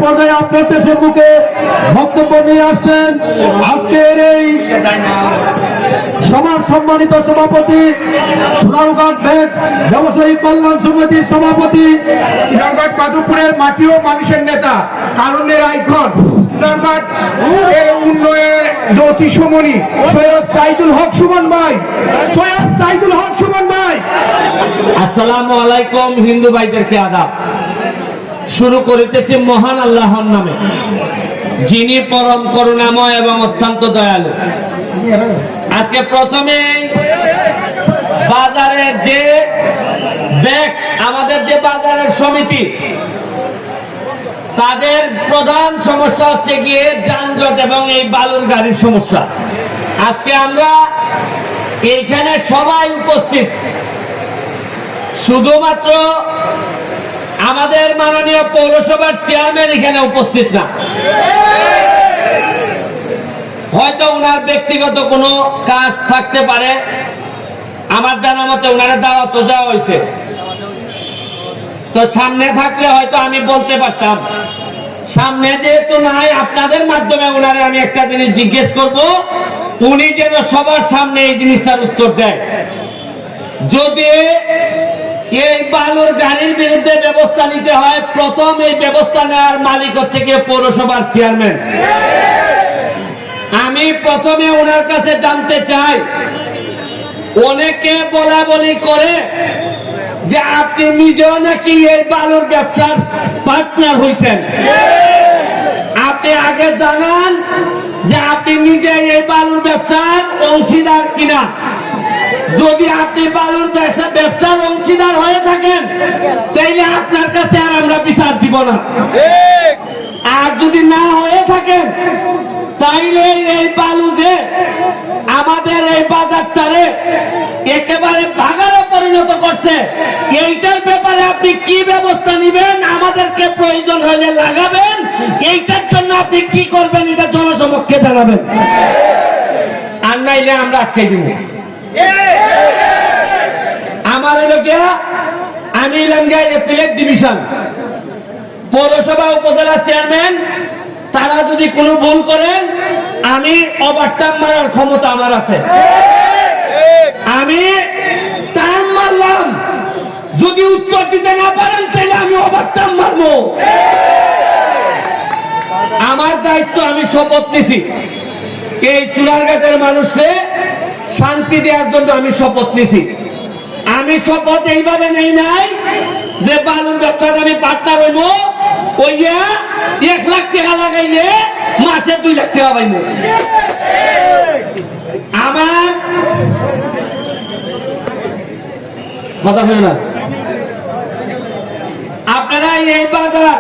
পর্যায়ে আপনাদের সম্মুখে বক্তব্য নিয়ে আসছেন আজকের এই সমাজ সম্মানিত সভাপতি সোনারঘাট ব্যাংক ব্যবসায়ী কল্যাণ সমিতির সভাপতি সোনারঘাট মাধবপুরের মাটি ও মানুষের নেতা কারণের আইকন সোনারঘাট এর উন্নয়নের জ্যোতি সমনি সৈয়দ সাইদুল হক সুমন ভাই আসসালামু আলাইকুম। হিন্দু ভাইদেরকে আদাব। শুরু করিতেছি মহান আল্লাহর নামে, যিনি পরম করুণাময় এবং অত্যন্ত দয়ালু। আজকে প্রথমে বাজারের যে ব্যাংক, আমাদের যে বাজারের সমিতি, তাদের প্রধান সমস্যা হচ্ছে গিয়ে যানজট এবং এই বালুর গাড়ির সমস্যা। আজকে আমরা এইখানে সবাই উপস্থিত, শুধুমাত্র আমাদের মাননীয় পৌরসভার চেয়ারম্যান এখানে উপস্থিত না। হয়তো ওনার ব্যক্তিগত কোনো কাজ থাকতে পারে, আমার জানা মতে ওনারা দাওয়াত দেওয়া হয়েছে, তো সামনে থাকলে হয়তো আমি বলতে পারতাম। সামনে যেহেতু নাই, আপনাদের মাধ্যমে ওনারে আমি একটা জিনিস জিজ্ঞেস করব, উনি যেন সবার সামনে এই জিনিসটার উত্তর দেয়। যদি এই বালুর গাড়ির বিরুদ্ধে ব্যবস্থা নিতে হয়, প্রথম এই ব্যবস্থা নেওয়ার মালিক হচ্ছে কি পৌরসভার চেয়ারম্যান। আমি প্রথমে ওনার কাছে জানতে চাই, অনেকে বলা বলি করে যে আপনি নিজেও নাকি এই বালুর ব্যবসার পার্টনার হয়েছেন। আপনি আগে জানান যে আপনি নিজে এই বালুর ব্যবসার অংশীদার কিনা। যদি আপনি বালুর ব্যবসার অংশীদার হয়ে থাকেন, তাইলে আপনার কাছে আর আমরা বিচার দিব না। আর যদি না হয়ে থাকেন, তাইলে এই বালু যে আমাদের এই বাজারটারে একেবারে ভাগাড়ে পরিণত করছে, এইটার ব্যাপারে আপনি কি ব্যবস্থা নিবেন, আমাদেরকে প্রয়োজন হলে লাগাবেন, এইটার জন্য আপনি কি করবেন এটা জনসমক্ষে জানাবেন। আর নাইলে আমরা আটকাই দিব। আমার এলাকা, আমি এপিলেট ডিভিশন পৌরসভা উপজেলা চেয়ারম্যান, তারা যদি কোনো ভুল করেন, আমি ওভারটার্ম মারার ক্ষমতা আমার আছে। আমি টার্ম মারলাম, যদি উত্তর দিতে না পারেন তাহলে আমি ওভারটার্ম মারবো। আমার দায়িত্ব, আমি শপথ নিছি এই সোনারঘাটের মানুষকে শান্তি দেওয়ার জন্য। আমি শপথ নিছি। আমি শপথ এইভাবে নেই নাই যে বালুর ব্যবসাটা আমি পার্টনার হইব, ওইয়া 1 লাখ টাকা লাগাইলে মাসে 2 লাখ টাকা পাইব। আমার কথা হয় না। আপনারা এই বাজার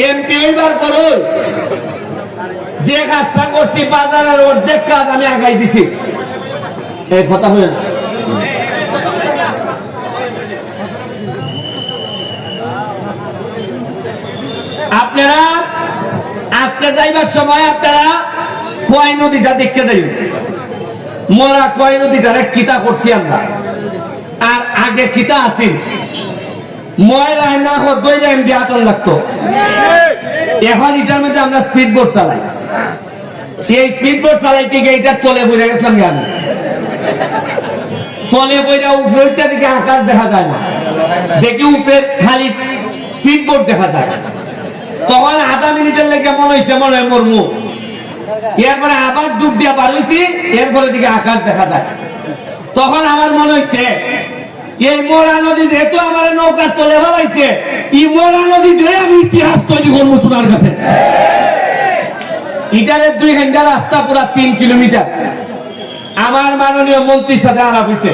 এমপি হইবার করুন, যে কাজটা করছি বাজারের অর্ধেক কাজ আমি আগাই দিছি। এই কথা হয় না। আপনারা আজকে যাইবার সময় আপনারা খোয়াই নদীটা দেখতে যাইবেন। মরা খোয়াই নদীটারে কিতা করছি আমরা, আর আগে কিতা আছি ময়লায় না দই টাইম দিয়ে আটন লাগতো। এখন এটার মধ্যে আমরা স্পিড বোট চালাই। এই স্পিড বোট চালাইতে গিয়ে এটা তলে বইরা গেছিলাম। আমি তলে বইরা উপরেরটা দিকে আকাশ দেখা যায় না, দেখি উপরে খালি স্পিড বোট দেখা যায়। তখন আধা মিনিটের লেগে মনে হয়েছে মনে হয় মরমু। এরপরে আবার ডুব দিয়া বার হয়েছি, এরপরে দিকে আকাশ দেখা যায়। তখন আমার মনে হয়েছে এই মরা নদী যেহেতু আমার নৌকার তলে ফেলাইছে, এই মরা নদী ধরে আমি ইতিহাস তৈরি করবো সোনারঘাটে। ইটারের 2 ঘন্টা রাস্তা, পুরা 3 কিলোমিটার। আমার মাননীয় মন্ত্রীর সাথে আলাপ হয়েছে,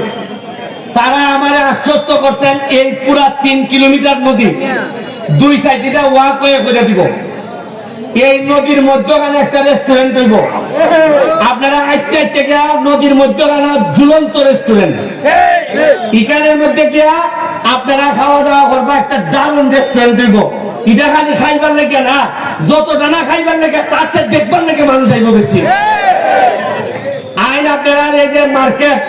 তারা আমার আশ্বস্ত করছেন এই পুরা 3 কিলোমিটার নদী 2 সাইডে ওয়াক হয়ে করে দিব। এই নদীর মধ্যখানে একটা রেস্টুরেন্ট হইব। আপনারা আইতে গিয়া নদীর মধ্যখানে ঝুলন্ত রেস্টুরেন্ট, এখানের মধ্যে গিয়া আপনারা খাওয়া দাওয়া করবা, একটা দারুণ রেস্টুরেন্ট হইব। এটা খালি খাইবার লেগে না, যত দানা খাইবার লেগে তার সাথে দেখবার লেগে মানুষ আইব বেশি। আইন আপনারা এই যে মার্কেট,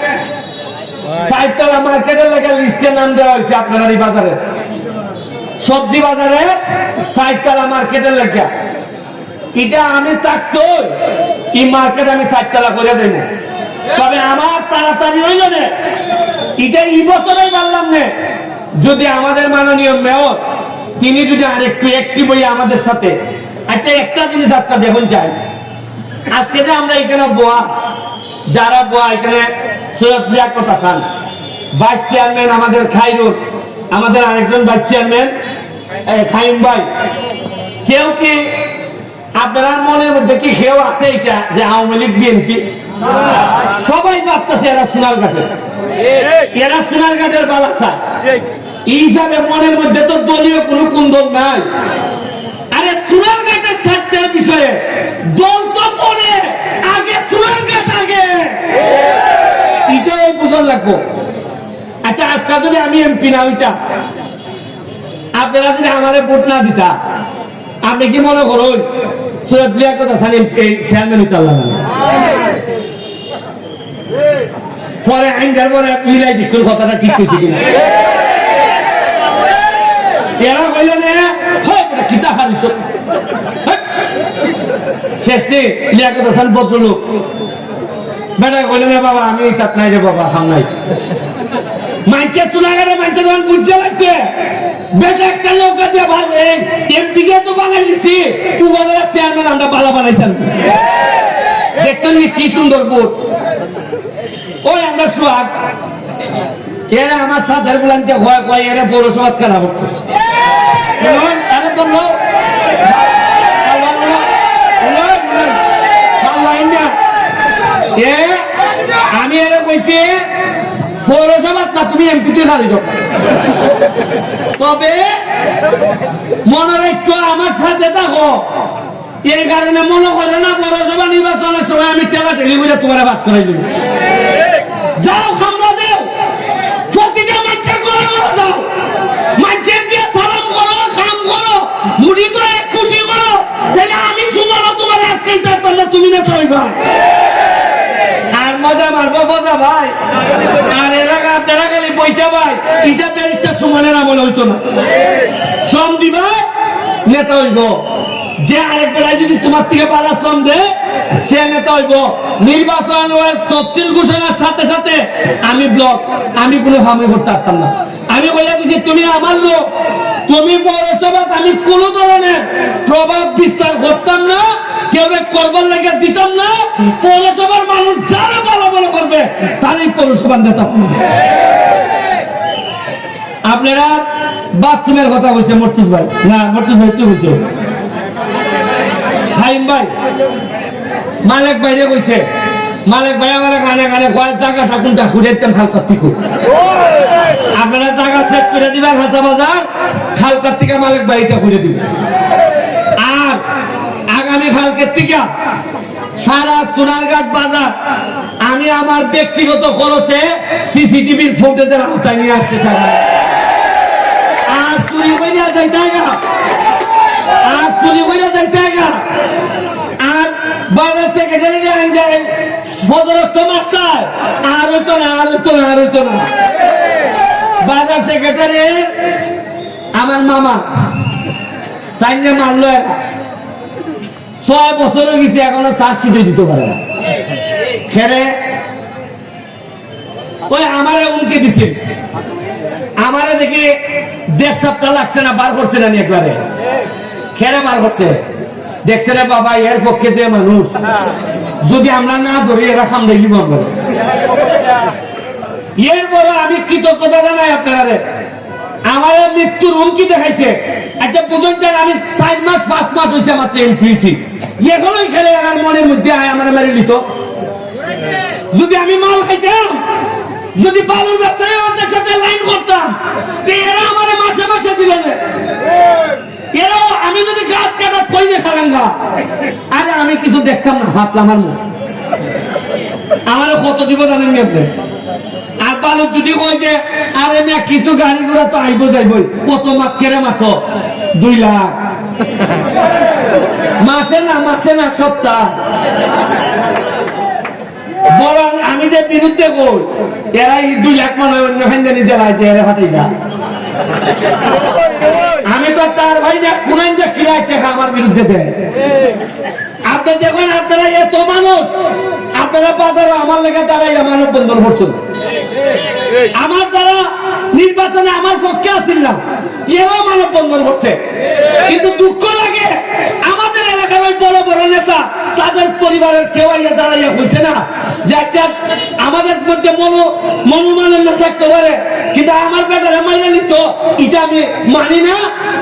4 তলা মার্কেটের লেগে লিস্টে নাম দেওয়া হয়েছে আপনারা এই বাজারে। সবজি বাজারে 60 টাকা মার্কেটের লেখা এটা আমি থাকতো এই মার্কেট আমি 60 টাকা করে দেব তবে আমার তাড়াতাড়ি হইল না এটা এই বছরই বললাম না যদি আমাদের মাননীয় মেয়র তিনি যদি আরেকটু অ্যাক্টিভ হই আমাদের সাথে আচ্ছা একটা জিনিস আজকে দেখুন চাই আজকে যে আমরা এখানে যারা এখানে সৈয়দ লিয়াকত হাসান ভাইস চেয়ারম্যান আমাদের খাইরুল আমাদের আরেকজন ভাইস চেয়ারম্যান খাইম ভাই কেউ কি আপনার মনের মধ্যে কি কেউ আছে এটা যে আওয়ামী লীগ বিএনপি সবাই ভাবতেছে এরা সোনারঘাটের বালাসা এই হিসাবে মনের মধ্যে তো দলীয় কোনো কুন্দল নাই আরে সোনারঘাটের স্বার্থের বিষয়ে দল তো পরে আগে সোনারঘাট আগে এটাই বুঝন লাগবো আচ্ছা আজকে যদি আমি এমপি না হইতাম আপনারা যদি আমার ভোট না দিতা আপনি কি মনে করুন সৈয়দ লিয়াকত হাসান চেয়ারম্যান হইতে পারলাম পরে আইন যার পরে মিলাই দেখুন কথাটা ঠিক হয়েছে কিনা এরা কইল না কিতা হারিস শেষ নেই লিয়াকত হাসান ভদ্রলোক বেটা কইল না বাবা আমি তাক নাই রে বাবা হাম নাই মানছে চুলাগারে মানছে তখন বুঝতে লাগছে বেটা একটা নৌকা দিয়ে ভালো এমপি কে তো বানাই দিছি উপজেলার চেয়ারম্যান আমরা ভালো বানাইছেন দেখছেন কি সুন্দর বোর্ড ওই আমরা সোহাগ এরা আমার সাথে গুলানতে হয় এরা পৌরসভা খেলা করতো আমি এরা কইছি পৌরসভা না তুমি এমপিতে খালি যাও তবে মনে রাখতো আমার সাথে থাকো এই কারণে মনে করে না পৌরসভা নির্বাচনের সময় আমি ঠেলা ঠেলি বুঝে তোমার বাস করাই দিব যাও খামলা দেও প্রতিটা মানুষের ঘরে ঘরে যাও মানুষের দিয়ে সালাম করো কাম করো মুড়ি করে খুশি করো তাহলে আমি সুমানো তোমার আটকাইতে পারতাম না তুমি না তো হইবা আর মজা মারবো বোঝা ভাই আর এরা আপনারা খালি বইটা ভাই এটা ব্যারিস্টার সুমানের আমলে হইতো না শ্রম দিবা নেতা হইব যে আরেক বেলায় যদি তোমার থেকে পালা শ্রম দেয় সে নেতা হইব নির্বাচন তফসিল ঘোষণার সাথে সাথে আমি ব্লক আমি কোনো হামি করতে পারতাম না আমি বলে দিছি তুমি আমার লোক তুমি পৌরসভা আমি কোনো ধরনের প্রভাব বিস্তার করতাম না কেউ করবার লাগে দিতাম না পৌরসভার মানুষ যারা ভালো ভালো করবে তারই পৌরসভার নেতা আপনারা বাথরুমের কথা বলছে মর্তুজ ভাই না মর্তুজ ভাই কি বলছে হাইম ভাই মালিক বাইরে কইছে মালিক ভাই আমার গানে গানে কয় জায়গাটা কোনটা ঘুরে দিতেন খালকার থেকে আপনারা জায়গা সেট করে দিবেন হাসা বাজার খালকার থেকে মালিক বাড়িটা ঘুরে দিবেন আর আগামী খালকের থেকে সারা সোনারঘাট বাজার আমি আমার ব্যক্তিগত খরচে সিসিটিভির ফুটেজের আওতায় নিয়ে আসতে চাই আর চুরি করে যাইতে আর চুরি করে যাইতে আর বাজার সেক্রেটারি যায় ফজরত মারতায় আর হইতো না আর হইতো না আর হইতো না বাজার সেক্রেটারি আমার মামা তাই না মারলো এরা 6 বছর হয়ে গেছে এখনো চার্জশিটে দিতে পারে না খেরে ওই আমারে উনকে দিছে আমারে দেখি 1.5 সপ্তাহ লাগছে না বার করছে না একবারে খেরে বার করছে দেখছে রে বাবা এর পক্ষে যে মানুষ যদি আমরা না ধরি এরা খামড়াই দিব আমরা এর বড় আমি কৃতজ্ঞতা জানাই আপনারা আমার মৃত্যুর হুমকি দেখাইছে আচ্ছা বুঝুন চান আমি 4 মাস 5 মাস হয়েছে আমার ট্রেন ফিরেছি এখনোই খেলে আমার মনের মধ্যে আয় আমার মেরে নিত যদি আমি মাল খাইতাম যদি বালুর ব্যবসায়ী আমাদের সাথে লাইন করতাম এরা আমার মাসে মাসে দিল না এরাও আমি যদি গাছ কাটা কইলে খালাঙ্গা আরে আমি কিছু দেখতাম না ভাবলাম আমার মুখ আমারও কত দিব জানেন আপনি আর বালু যদি কই যে আরে না কিছু গাড়ি ঘোড়া তো আইবো যাইবই কত মাত কেরে মাত্র 2 লাখ মাসে না সপ্তাহ বরং আমি যে বিরুদ্ধে বল এরা 2 লাখ মনে অন্য খানদানি দেওয়া আছে এরা হাতেই যা তার ভাই না কোরআন যে কিলাই টাকা আমার বিরুদ্ধে দেয়। আপনি দেখুন আপনারা এত মানুষ, আপনারা বাজারে আমার লেগে দাঁড়াই আমার বন্ধন করছেন। আমার দ্বারা নির্বাচনে আমার পক্ষে আসছিল না, এরাও মানব বন্ধন করছে। কিন্তু দুঃখ লাগে আমাদের এলাকার ওই বড় বড় নেতা তাদের পরিবারের কেউ আইয়া দাঁড়াইয়া হয়েছে না যে আচ্ছা আমাদের মধ্যে মনোমালিন্য থাকতে পারে, কিন্তু আমার বেটারে মাইনে নিত এটা আমি মানি না,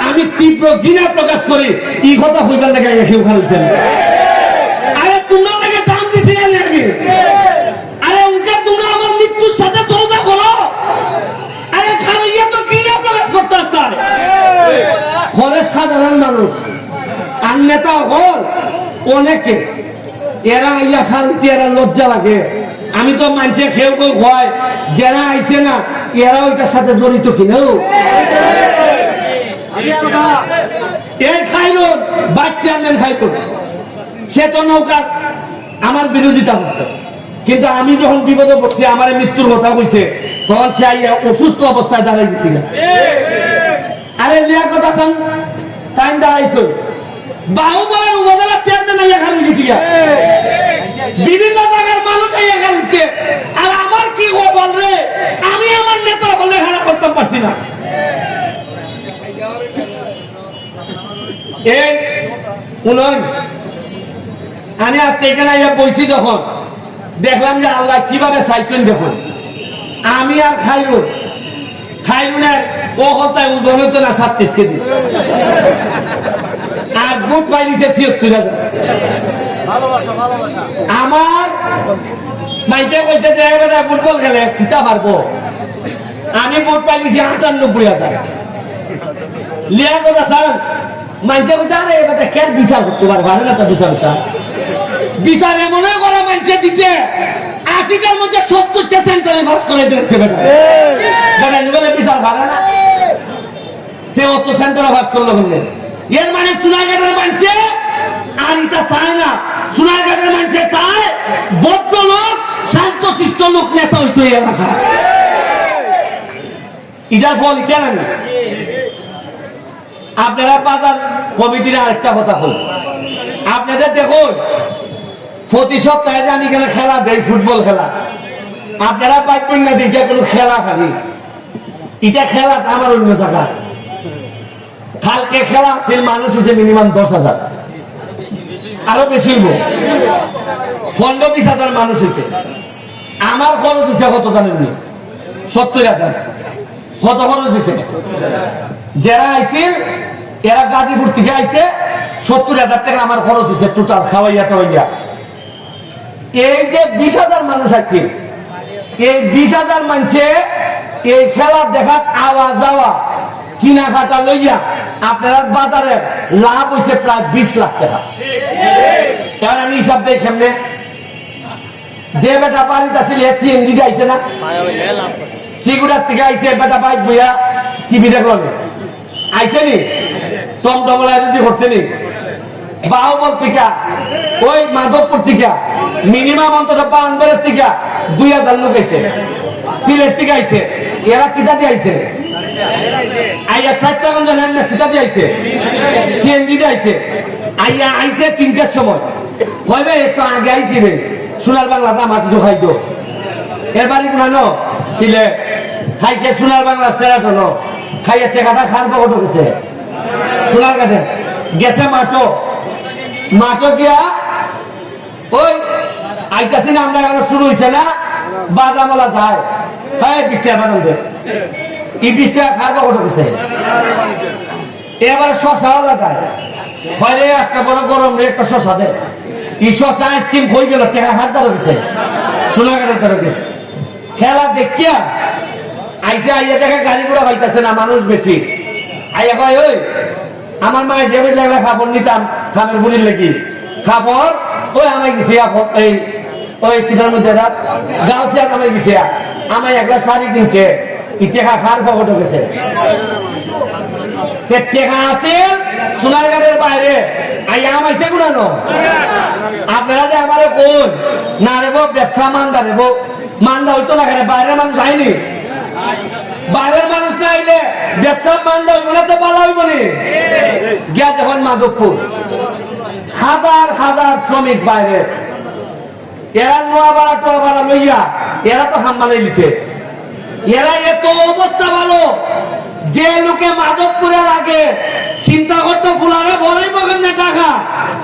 আমি তীব্র ঘৃণা প্রকাশ করি। এই কথা হইবার লেগে কেউ খাইছেন। আরে তোমরা লেগে জান দিছি না আমি, আরে উনকে তোমরা আমার মৃত্যুর সাথে সৌদা করো। আরে খালি তো ঘৃণা প্রকাশ করতে পারে ঘরে সাধারণ মানুষ আর নেতা হল অনেকে, এরা আইয়া খালিতে এরা লজ্জা লাগে। আমি তো মানছে খেউ কেউ হয় যারা আইছে না এরা ওইটার সাথে জড়িত কিনেও এর খাইল বাচ্চা নেন খাইল, সে তো নৌকা আমার বিরোধিতা করছে। কিন্তু আমি যখন বিপদে পড়ছি আমার মৃত্যুর কথা কইছে তখন সে আইয়া অসুস্থ অবস্থায় দাঁড়াই গেছিল। আরে লিয়াকত হাসান তাই দাঁড়াইছো বাহুবলের উপজেলা চেয়ারম্যান আইয়া খালি গেছি, বিভিন্ন জায়গার মানুষ আইয়া খালিছে। আর আমার কি বল রে, আমি আমার নেতা বলে খারাপ করতে পারছি না। এই উন্নয়ন আমি আজকে এখানে আইয়া বইছি যখন দেখলাম যে আল্লাহ কিভাবে চাইছেন। দেখুন আমি আর খাইরুনের কলতায় ওজন হইতো না 37 কেজি, আর বুট পাইলিছে ৭৬,০০০। আমার মাইকে কইছে যে এবারে ফুটবল খেলে কিতা পারবো, আমি বুট পাইলিছি ৯৮,০০০। লিয়াকত হাসান মাইকে কইছে আরে এবারে কেন বিচার করতে পারবো, আরে না তো বিচার এমন করে মানছে দিছে ৮০টার মধ্যে ৭০টা সেন্টারে ভাস করে দিয়েছে। বেটা বিচার ভাড়া না তে অত সেন্টারে ভাস করলো বললেন। এর মানে সোনারঘাটের মানছে আর এটা চায় না, সোনারঘাটের মানছে চায় ভদ্রলোক শান্তশিষ্ট লোক নেতা হইতো এই এলাকা। ইটার ফল কেন আমি আপনারা বাজার কমিটির আরেকটা কথা হল, আপনাদের দেখুন প্রতি সপ্তাহে যে আমি এখানে খেলা দেই ফুটবল খেলা, আপনারা পাইবেন না যে এটা কোনো খেলা খালি, এটা খেলাটা আমার অন্য জায়গা। কালকে খেলা আছে মানুষ হচ্ছে মিনিমাম ১০,০০০, আরো বেশি হইব ১৫-২০,০০০ মানুষ হয়েছে। আমার খরচ হচ্ছে কত জানেননি? ৭০,০০০। কত খরচ হয়েছে? যারা আইছে এরা গাজীপুর থেকে আইছে ৭০,০০০ টাকা আমার খরচ হয়েছে টোটাল খাওয়াইয়া টাওয়াইয়া। এই যে ২০,০০০ মানুষ আছে, এই ২০,০০০ মানুষে এই খেলা দেখার আওয়া যাওয়া কিনা খাটা লইয়া আপনার বাজারে লাভ হয়েছে প্রায় ২০ লাখ টাকা। কারণ আমি হিসাব দেই কেমনে, যে বেটা বাড়িতে আসলে সিএনজি আইছে না, সিগুড়ার থেকে আইছে বেটা বাইক বইয়া টিভি দেখল আইছে নি, টমটমলায় রুজি করছে নি, বাহুবল থেকে ওই মাধবপুর থেকে মিনিমাম অন্তত বানবারের থেকে ২,০০০ লোক আইছে, সিলেট থেকে আইছে। এরা কিতা দিয়ে আইছে? আইয়া স্বাস্থ্যগঞ্জ কিতা দিয়ে আইছে? সিএনজি দিয়ে আইছে। আইয়া আইছে ৩টার সময়, হইবে একটু আগে আইছি রে সোনার বাংলাটা আমার কিছু খাইতো। এবারে কোনানো সিলেট খাইছে সোনার বাংলা সেরাটনো, খাইয়া টেকাটা খার পকেট গেছে সোনার কাছে গেছে মাঠো গিয়া ওই আইতাছি না আমরা এখন শুরু হয়েছে না, বাদামলা যায় হ্যাঁ ২০ টাকা বাদাম দে, এই ২০ টাকা খার পকেট গেছে। এবারে শশাওয়ালা যায়, হয় আজকে বড় গরম রে একটা শশা দে, এই শশা আইসক্রিম হয়ে গেল টাকা হাত দ্বারা গেছে সোনাঘাটের দ্বারা গেছে। খেলা দেখিয়া আইসে আইয়া দেখে গাড়ি ঘোড়া পাইতেছে না, মানুষ বেশি। আইয়া কয় ওই আমার মায়ের যে লাগলে খাবার নিতাম খামের বুড়ির লেগে খাবার ওই আমায় গেছি এই ওই কিনার মধ্যে গাও চেয়ার আমায় গেছে, আমায় একটা শাড়ি কিনছে, টেকা খার পকেটে গেছে। টেকা আছে সোনারঘাটের বাইরে আইয়া আমাইছে গুনানো। আপনারা যে আমার কোন না রেব ব্যবসা মান্দা রেব, মান্দা হইতো না কেন বাইরের মানুষ যায়নি, বাইরের মানুষ না আইলে ব্যবসা বন্ধ হইব না, তো ভালো হইব না। গিয়া দেখুন মাধবপুর হাজার হাজার শ্রমিক বাইরে, এরা নোয়া ভাড়া টোয়া ভাড়া লইয়া এরা তো হাম বানাই দিছে। এরা এত অবস্থা ভালো যে লোকে মাধবপুরের আগে চিন্তা করতো ফুলারে বলাই বগেন না টাকা,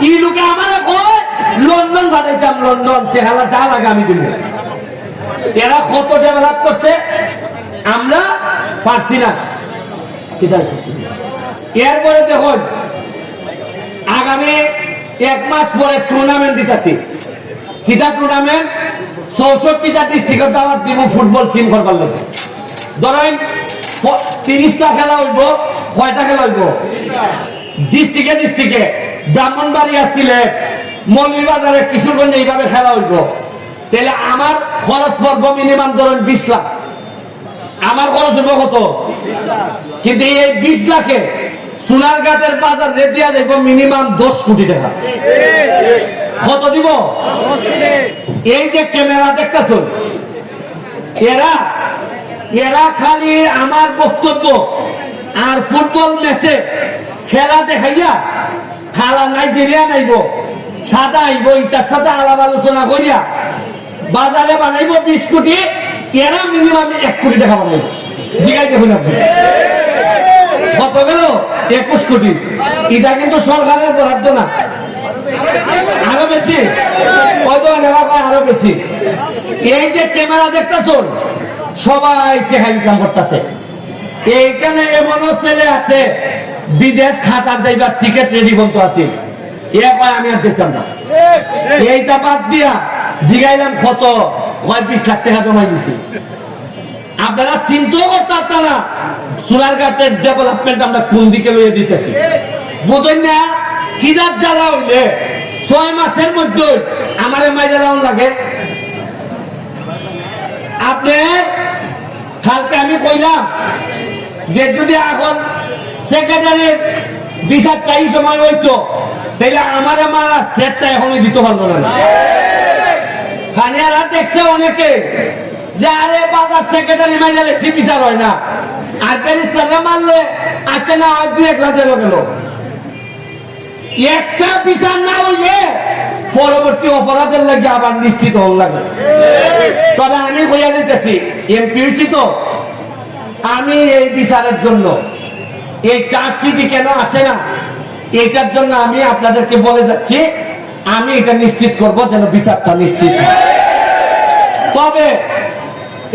এই লোকে আমার কয় লন্ডন পাঠাইতাম, লন্ডন তেহালা যা লাগে আমি দিব। এরা কত ডেভেলপ করছে, আমরা পারছি না। এরপরে দেখুন আগামী 1 মাস পরে টুর্নামেন্ট দিতেছি। কিতা টুর্নামেন্ট? 64টা ডিস্ট্রিক্টে দাওয়াত দিব ফুটবল টিম করবার লাগে। ধরেন 30টা খেলা হইব, কয়টা খেলা হইব? ডিস্ট্রিক্টে ডিস্ট্রিক্টে ব্রাহ্মণবাড়িয়া, সিলেট, মৌলভীবাজারে, কিশোরগঞ্জে এইভাবে খেলা হইব। তাহলে আমার খরচ পড়বো মিনিমাম ধরেন 20 লাখ। আমার খরচ হইব কত? কিন্তু এই 20 লাখে সোনারঘাটের বাজার রেট দিয়া যাইব মিনিমাম 10 কোটি টাকা। কত দিব? এই যে ক্যামেরা দেখতেছ, এরা খালি আমার বক্তব্য আর ফুটবল ম্যাচে খেলা দেখাইয়া খেলা নাইজেরিয়া নাইব, সাদা আইব, ইটার সাথে আলাপ আলোচনা করিয়া বাজারে বানাইব 20 কোটি, এরা মিনিমাম 1 কোটি টাকা বানাইব। জিগাই দেখুন আপনি কত গেল? 21 কোটি। এটা কিন্তু সরকারের বরাদ্দ না, আরো বেশি, আরো বেশি। এই যে ক্যামেরা দেখতেছ সবাই টেকা ইনকাম করতেছে। এইখানে এমনও ছেলে আছে বিদেশ খাতার যাইবার টিকিট রেডি বলতে আছে, আমি আর যেতাম না। এইটা বাদ দিয়া জিগাইলাম কত, 20 লাখ টাকা জমাই দিছি। আপনারা চিন্তাও করতে পারতেন না সোনারঘাটের ডেভেলপমেন্ট আমরা কোন দিকে লইয়ে দিতেছি। বুঝেন না? কিদার জ্বালা হইলে 6 মাসের মধ্যে আমারে মাইরে রাউন্ড লাগে। আপনি কালকে আমি কইলাম যে যদি এখন সেক্রেটারির বিচারটা এই সময় হইতো তাহলে আমার মারা থ্রেটটা এখনো দিতে পারলো না। খানিয়ারা দেখছে অনেকে যে আরে বাজার সেক্রেটারি মাইলে সে বিচার হয় না, আর ব্যারিস্টাররা মারলে আচ্ছা না হয় 2-1 লাখ জেল গেল। একটা বিচার না হইলে পরবর্তী অপরাধের লাগে আবার নিশ্চিত হল লাগে। তবে আমি হইয়া দিতেছি এমপি হয়েছি তো, আমি এই বিচারের জন্য এই চার্জশিটই কেন আসে না এটার জন্য আমি আপনাদেরকে বলে যাচ্ছি, আমি এটা নিশ্চিত করব যেন বিচারটা নিশ্চিত হয়। তবে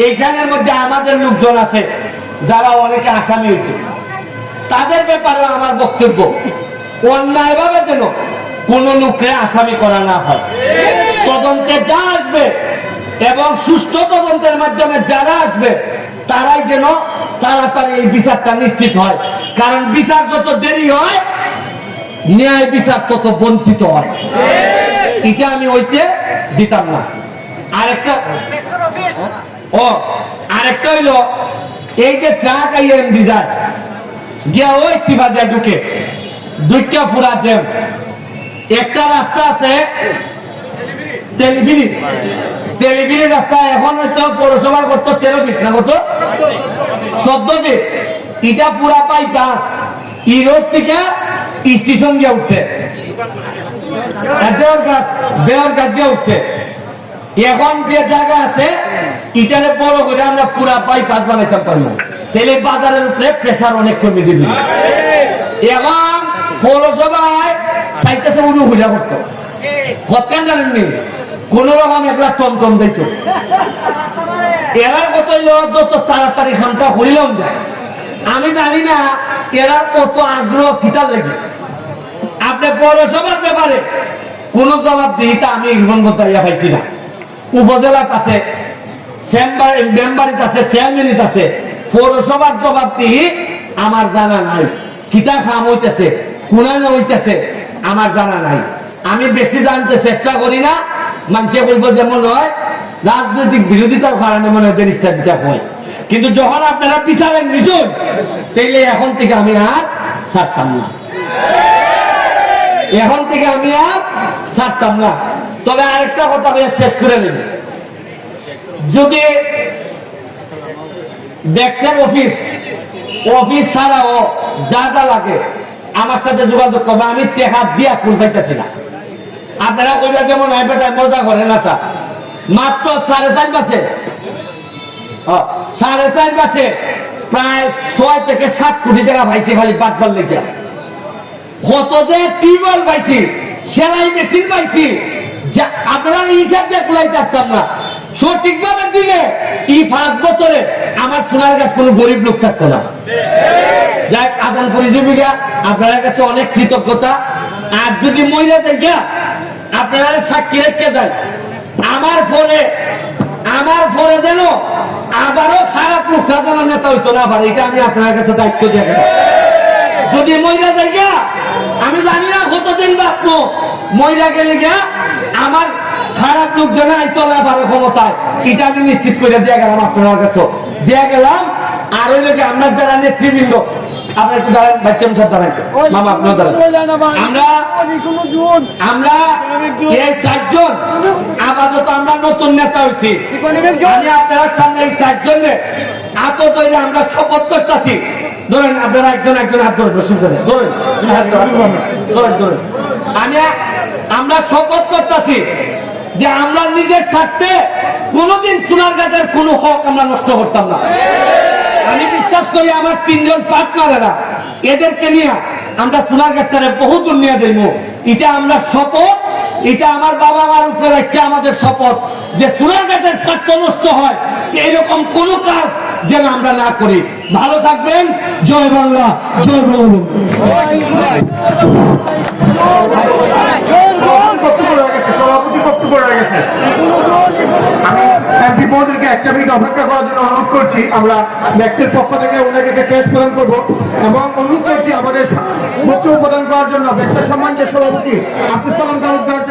এইখানের মধ্যে আমাদের লোকজন আছে যারা অনেকে আসামি হয়েছে, তাদের ব্যাপারে আমার বক্তব্য অন্যায় ভাবে যেন কোন লোককে আসামি করা না হয়। তদন্তে যা আসবে এবং সুষ্ঠু তদন্তের মাধ্যমে যারা আসবে তারাই যেন তাড়াতাড়ি এই বিচারটা নিশ্চিত হয়। কারণ বিচার যত দেরি হয় ন্যায় বিচার তত বঞ্চিত হয়। এটা আমি ওইতে দিতাম না। আরেকটা হইল এই যে ট্রাক আইএম ডিজার গিয়া ওই সিবাদিয়া ঢুকে 2টা পুরা জ্যাম। একটা রাস্তা আছে তেলিবিরি রাস্তা, এখন হয়তো পৌরসভার করতো 13 ফিট না কত 14 ফিট। এটা পুরা বাইপাস ইরোড থেকে স্টেশন গিয়ে উঠছে, দেওয়ার কাজ গিয়ে উঠছে। এখন যে জায়গা আছে এটারে বড় করে আমরা পুরা বাইপাস বানাইতে পারবো, তাহলে বাজারের উপরে প্রেসার অনেক কমে যাবে। এখন পৌরসভায় চাইতেছে উড়ু হুলা করতো, কতক্ষণ জানেননি কোন রকম 1 লাখ টম যাইত। এরা কত যত তাড়াতাড়ি খানটা হরিলাম যায়, আমি জানি না এরা কত আগ্রহ খিতার লেগে। আপনি পৌরসভার ব্যাপারে কোন জবাব দিইতা আমি এখন বলতে পাইছি না। উপজেলাত আছে, মেম্বারিত আছে, চেয়ারম্যানিত আছে, পৌরসভার জবাব দিই আমার জানা নাই। কিতা খাম হইতেছে কোনায় হইতেছে আমার জানা নাই। আমি বেশি জানতে চেষ্টা করি না, মানুষে বলবো যেমন হয় রাজনৈতিক বিরোধিতার কারণে মনে ব্যারিস্টার দিতে হয়। কিন্তু যখন আপনারা বিচারেন নিছুন তাইলে এখন থেকে আমি আর ছাড়তাম না, এখন থেকে আমি আর ছাড়তাম না। তবে আরেকটা কথা শেষ করে নিন, যদি ব্যাংকের অফিস ছাড়াও যা যা লাগে আমার সাথে যোগাযোগ করবে, আমি টেকা দিয়া কুল পাইতেছি না। আপনারা কইবা যেমন বেটায় মজা করে না, তা মাত্র 4.5 মাসে 4.5 মাসে প্রায় 6 থেকে 7 কোটি টাকা পাইছি খালি বাটবার লেগে। কত যে টিউবওয়েল পাইছি, সেলাই মেশিন পাইছি, যা আপনারা হিসাব দিয়ে কুলাইতে পারতাম না। সঠিকভাবে দিলে এই 5 বছরে আমার সোনারঘাট কোনো গরিব লোক থাকতো না। যাই আজান ফরিজুবিগা আপনার কাছে অনেক কৃতজ্ঞতা। আর যদি মহিলা জায়গা আপনারা সাক্ষী রেখে যায়, আমার ফলে যেন আবারও খারাপ লোকটা যেন নেতা হইতো না পারে, এটা আমি আপনার কাছে দায়িত্ব দিয়ে গেলাম। যদি মহিলা জায়গা আমি জানি না কতদিন বাঁচবো, মহিলা গেলে গিয়া আমার খারাপ লোক যেন আইতো না পারে ক্ষমতায়, এটা আমি নিশ্চিত করে দিয়ে গেলাম আপনার কাছে দিয়ে গেলাম। আর ওই লোকে আমরা যারা নেতৃবৃন্দ, আপনার একটু দাঁড়ান, বাচ্চাম সব দাঁড়ান, মামা আপনার দাঁড়ান। আমরা এই 4 জন আপাতত আমরা নতুন নেতা হয়েছি। আমি আপনার সামনে এই 4 জনে হাত ধরে আমরা শপথ করতেছি। ধরেন আপনারা একজন হাত ধরেন, ধরেন আমরা শপথ করতেছি যে আমরা নিজের স্বার্থে কোনোদিন সোনারঘাটের কোনো হক আমরা নষ্ট করতাম না। আমি বিশ্বাস করি আমার 3 জন পার্টনারেরা, এদেরকে নিয়ে আমরা সোনারঘাটটারে বহু দূর নিয়ে যাইব। এটা আমরা শপথ, এটা আমার বাবা মার উপরে একটা আমাদের শপথ যে সোনারঘাটের স্বার্থ নষ্ট হয় এইরকম কোনো কাজ যেন আমরা না করি। ভালো থাকবেন। জয় বাংলা, জয় বঙ্গবন্ধু। এমপি মহোদয়কে একটা মিনিট অপেক্ষা করার জন্য অনুরোধ করছি। আমরা ব্যাক্সের পক্ষ থেকে ওনাকে একটা ক্যাশ প্রদান করবো এবং অনুরোধ করছি আমাদের বক্তব্য প্রদান করার জন্য ব্যাক্সের সম্মানিত সভাপতি আব্দুল সালাম তালুকদার